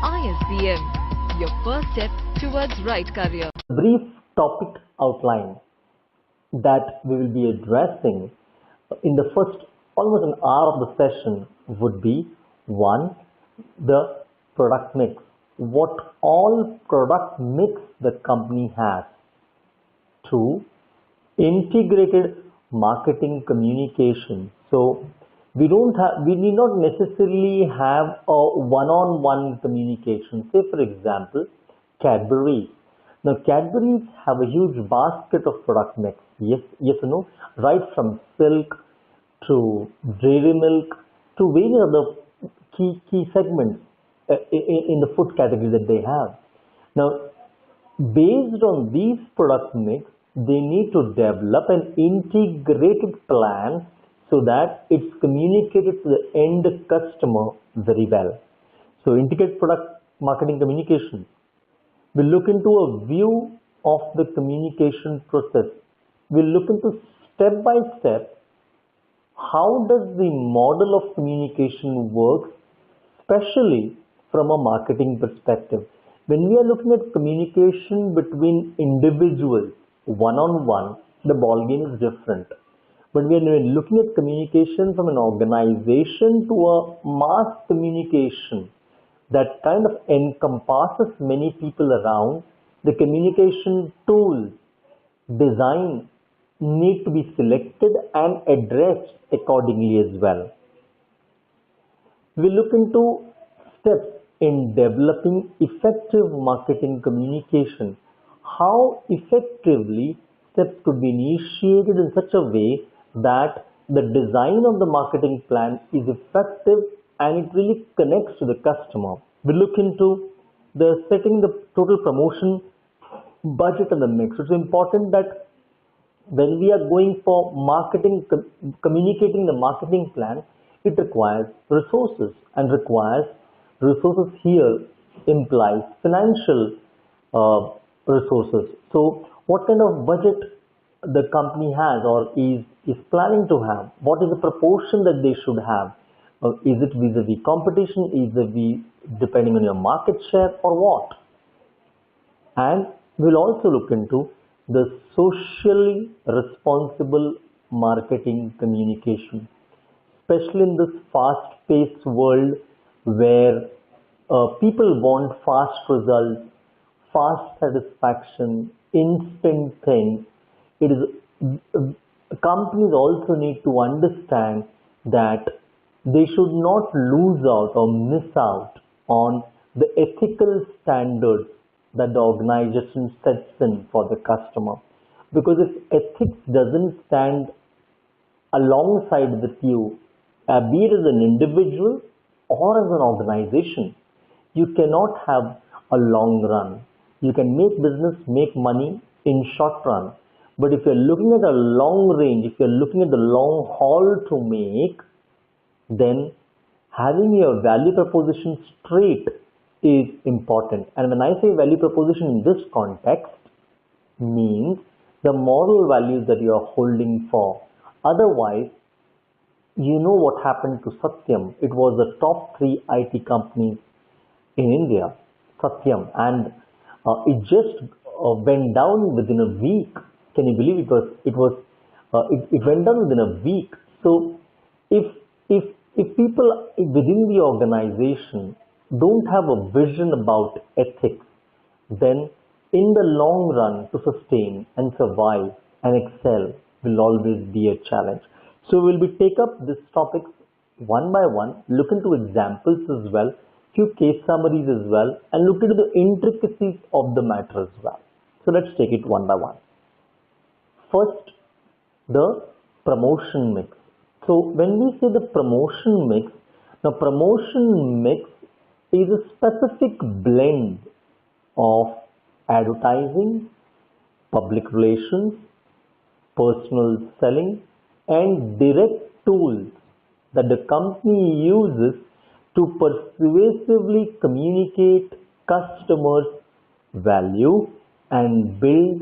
ISBM, your first step towards right career. Brief topic outline that we will be addressing in the first almost an hour of the session would be: one, the product mix, what all product mix the company has; two, integrated marketing communication. So we need not necessarily have a one-on-one communication. Say for example, Cadbury. Now Cadbury's have a huge basket of product mix. Yes or no? Right from silk to dairy milk to various other key segments in the food category that they have. Now, based on these product mix, they need to develop an integrated plan so that it's communicated to the end customer very well. So, integrated product marketing communication. We'll look into a view of the communication process. We'll look into step by step how does the model of communication work, especially from a marketing perspective. When we are looking at communication between individuals, one-on-one, the ball game is different. But when we are looking at communication from an organization to a mass communication that kind of encompasses many people around, the communication tools, design need to be selected and addressed accordingly as well. We look into steps in developing effective marketing communication. How effectively steps could be initiated in such a way that the design of the marketing plan is effective and it really connects to the customer. We look into the setting the total promotion budget and the mix. It's important that when we are going for marketing, communicating the marketing plan, it requires resources, and requires resources here implies financial resources. So what kind of budget the company has or is planning to have? What is the proportion that they should have? Is it vis-a-vis competition? Is it depending on your market share, or what? And we'll also look into the socially responsible marketing communication, especially in this fast-paced world where people want fast results, fast satisfaction, instant things. Companies also need to understand that they should not lose out or miss out on the ethical standards that the organization sets in for the customer. Because if ethics doesn't stand alongside with you, be it as an individual or as an organization, you cannot have a long run. You can make business, make money in short run. But if you're looking at a long range, if you're looking at the long haul to make, then having your value proposition straight is important. And when I say value proposition in this context, means the moral values that you are holding for. Otherwise, you know what happened to Satyam. It was the top 3 IT companies in India, Satyam, and it just went down within a week. Can you believe it went down within a week? So if people within the organization don't have a vision about ethics, then in the long run to sustain and survive and excel will always be a challenge. So we'll take up these topics one by one, look into examples as well, few case summaries as well, and look into the intricacies of the matter as well. So let's take it one by one. First, the promotion mix. So when we say the promotion mix, now promotion mix is a specific blend of advertising, public relations, personal selling, and direct tools that the company uses to persuasively communicate customers' value and build